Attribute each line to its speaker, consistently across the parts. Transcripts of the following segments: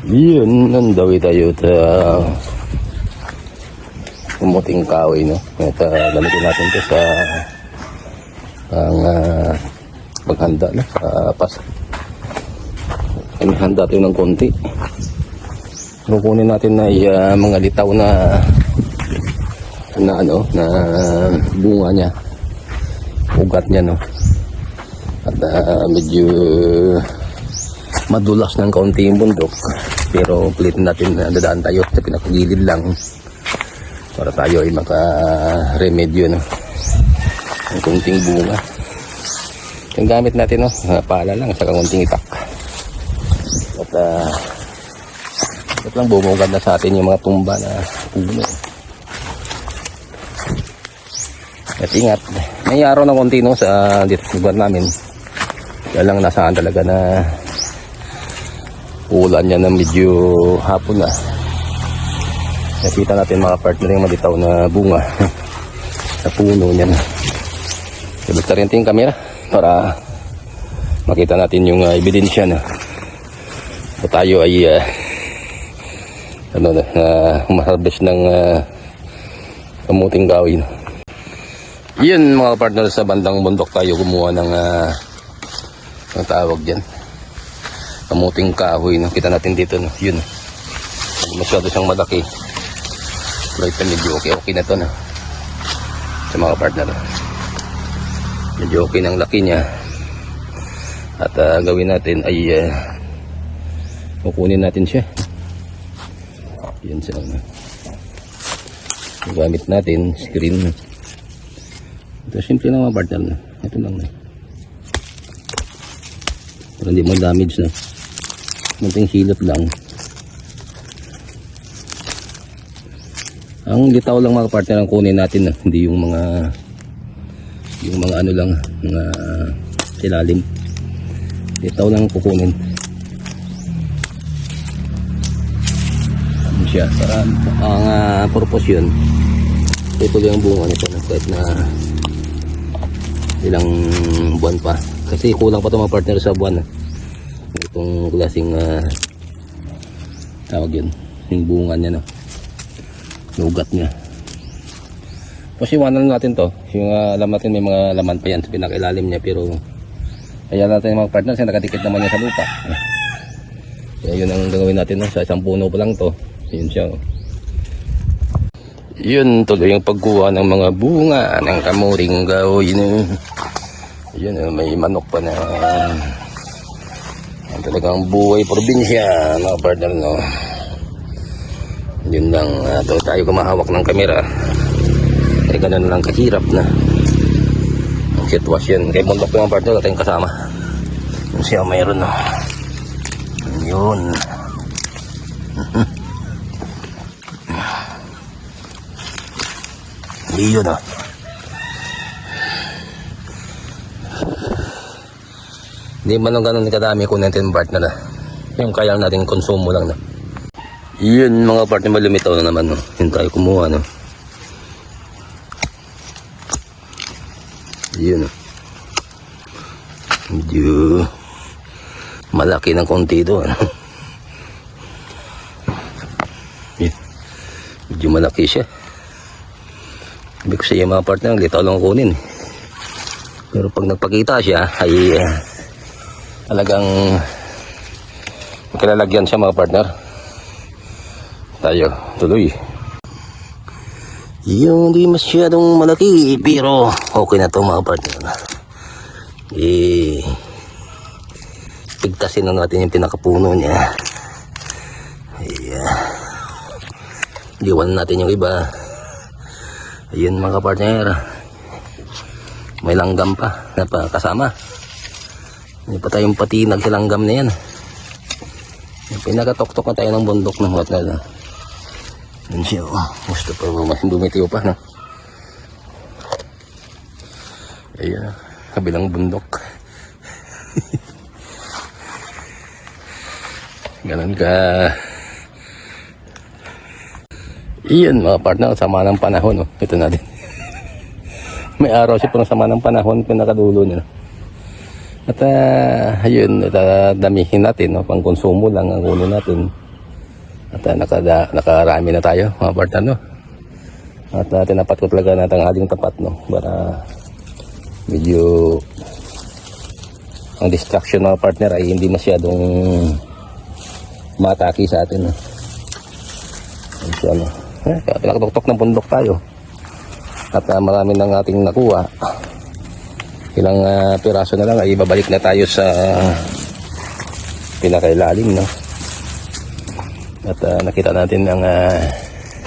Speaker 1: Yun, nandawi tayo sa Kumuting Kahoy, no? At gamitin natin ito sa paghanda, no? Sa handa tayo ng konti. Kukunin natin na mga litaw na bunga niya, ugat niya, no? At medyo madulas ng kaunti yung bundok, pero pilitin natin na dadaan tayo sa pinakagilid lang para tayo ay maka-remedyo, no? Ang kunting bunga yung gamit natin, no? Pala lang sa kaunting itak. At lang bumungad na sa atin yung mga tumba na puno. At ingat, may araw na konti, no, sa dito sa lugar namin. Kaya lang nasaan talaga na ulan niya na medyo hapon na. Nakita natin mga partner yung malitaw na bunga sa puno niya na. Sabot na rin yung camera para makita natin yung ebidensya na tayo ay ma-harvest ng kamuting kahoy. Yun mga partner, sa bandang bundok tayo kumuha ng ang tawag dyan, kamuting kahoy, no? Kita natin dito, no? Yun, masyado siyang malaki, pero ito medyo okay na to, no? Sa mga partner, medyo okay ng laki niya. At gawin natin ay kukunin natin siya. Yun siya, no? Gamit natin screen. Ito simple lang mga partner, no? Ito lang, no? Para hindi mo damage, no? Munting hilot lang. Ang litaw lang mga partner ang kunin natin, no? Hindi yung mga ano lang, mga silalim. Litaw lang kukunin. Ano siya? Para ang purpose yun, tutuloy ang bunga nito, no? Kahit na ilang buwan pa, kasi kulang pa ito mga partner sa buwan, itong klaseng tawag yun, yung bunga niya, no? Lugat niya. Kasi iwanan natin to, yung alam natin may mga laman pa yan sa pinakailalim niya, pero kaya natin mga partner kasi nakadikit naman niya sa lupa. Kaya yun ang gagawin natin, no? Sa isang puno pa lang to, yun siya, oh. Yun, tuloy yung pagkuha ng mga bunga ng kamuting kahoy, no? Yun, may manok pa na talagang buhay probinsya mga partner, no? Yun lang, tayo kumahawak ng kamera ay ganun lang kahirap na ang sitwasyon. Kaya bundok ko mga partner natin kasama, yun siya mayroon, no? Yun. Yun, no? Hindi man lang ganun kadami kung natin partner na. Yung kaya natin konsumo lang, na. Yun mga partner, malumitaw na naman, no? Yun tayo kumuha, no? Yun, no? Medyo malaki ng konti doon. Yun. Medyo malaki siya. Ibig ko siya mga partner, litaw lang kunin. Pero pag nagpakita siya ay talagang kalalagyan siya mga partner. Tayo tuloy. Yung di masyadong malaki, pero okay na to mga partner. Pigtasin na natin yung pinakapuno niya. Iwan natin yung iba. Ayun mga partner, may langgam pa na kasama. Hindi pa tayong patinag sa langgam na yan. Pinakatok-tok na tayo ng bundok ng partner. Yun siya, oh. Gusto pa mas bumitiw pa, no? Ayan, kabilang bundok. Ganun ka. Iyan mga partner, sama ng panahon, no? Ito natin. May araw siya pero sama ng panahon, pinakadulo niya. At ayun, damihin natin, no? Pang konsumo lang ang ulo natin. At nakarami na tayo mga partner, no? At tinapat ko talaga natin ang ating tapat, no? Para medyo ang distraction mga partner ay hindi masyadong mataki sa atin, no? So, ano, pinakatuktok ng bundok tayo. At marami ng ating nakuha. Ilang piraso na lang ay ibabalik na tayo sa pinakailalim, no? At nakita natin ang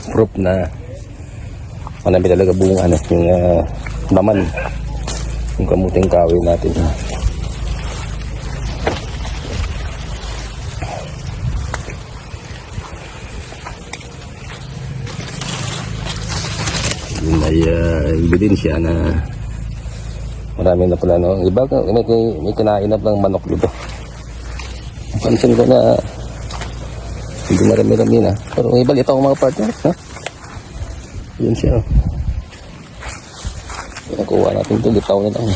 Speaker 1: proof na marami talaga bunga, no? Yung laman, yung kamuting kahoy natin. Yun ay ebidensya na marami na pala, no? Iba may kinainap ng manok dito. Pansin ko na hindi marami-rami na. Pero may balita ko mga partner, ha? Yun siya. Nakuha natin ito, litaw na lang.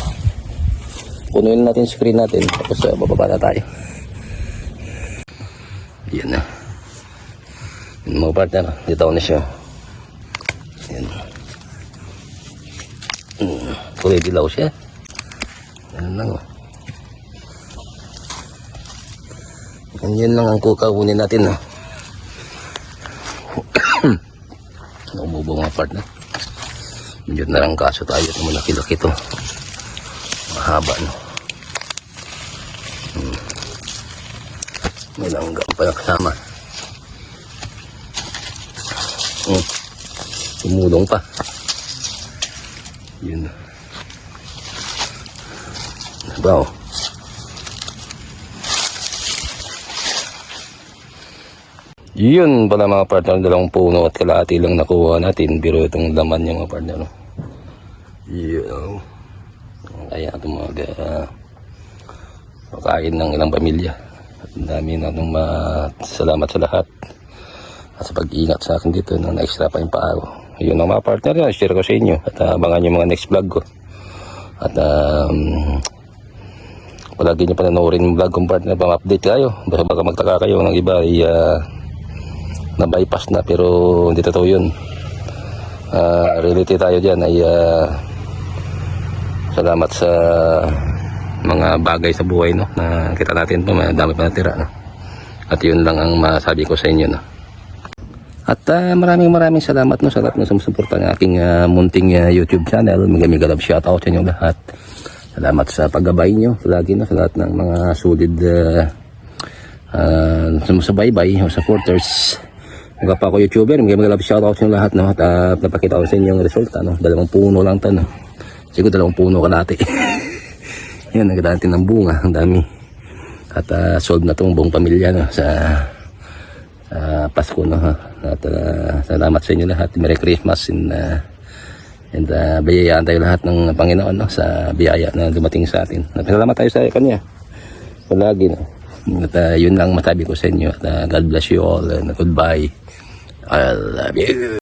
Speaker 1: Punuin natin screen natin, tapos bababa na tayo. Yan na. Yun mga partner, litaw na siya. Yan. Kulay dilaw siya. Yan lang, oh. Yan lang ang kukunin natin, no? Umubo mga partner. Medyo na lang kaso tayo. Malaki-laki ito. Mahaba, no? May langgam pa na kasama. Tumulong pa. Yun. Wow. Yun pala mga partner, 2 puno at kalahati lang nakuha natin. Pero itong laman niya mga partner, no? Yun. Kaya itong mga makain ng ilang pamilya. At ang dami na itong salamat sa lahat. At sa pag-iingat sa akin dito na na-extra pa yung paa ko. Yun ang mga partner na share ko sa inyo. At abangan yung mga next vlog ko. At palagi nyo panonoorin yung vlog kong partner. Pang-update kayo. Baka magtaka kayo ng iba ay na-bypass na, pero hindi totoo yun. Reality tayo dyan ay salamat sa mga bagay sa buhay, no? Na kita natin po, madami pa natira, no? At yun lang ang masabi ko sa inyo, no? At maraming salamat, no, sa lahat ng sumusuporta ng aking munting YouTube channel. Mega love shoutout sa inyo lahat. Salamat sa paggabay nyo lagi, no, sa lahat ng mga solid sumusubaybay o supporters. Mga pa ako YouTuber, may love shoutout sa inyo lahat, no? At napakita ko sa inyo yung resulta, no? 2 puno lang ito, no? Siguro 2 puno kalahati. Yan, nagdaan ng bunga, ang dami. At solve na itong buong pamilya, no? Sa Pasko, no? Ha? At salamat sa inyo lahat. Merry Christmas and bayayaan tayo lahat ng Panginoon, no? Sa biyaya na dumating sa atin. At salamat tayo sa Kanya palagi, no? At yun lang masabi ko sa inyo. At God bless you all and goodbye. I love you.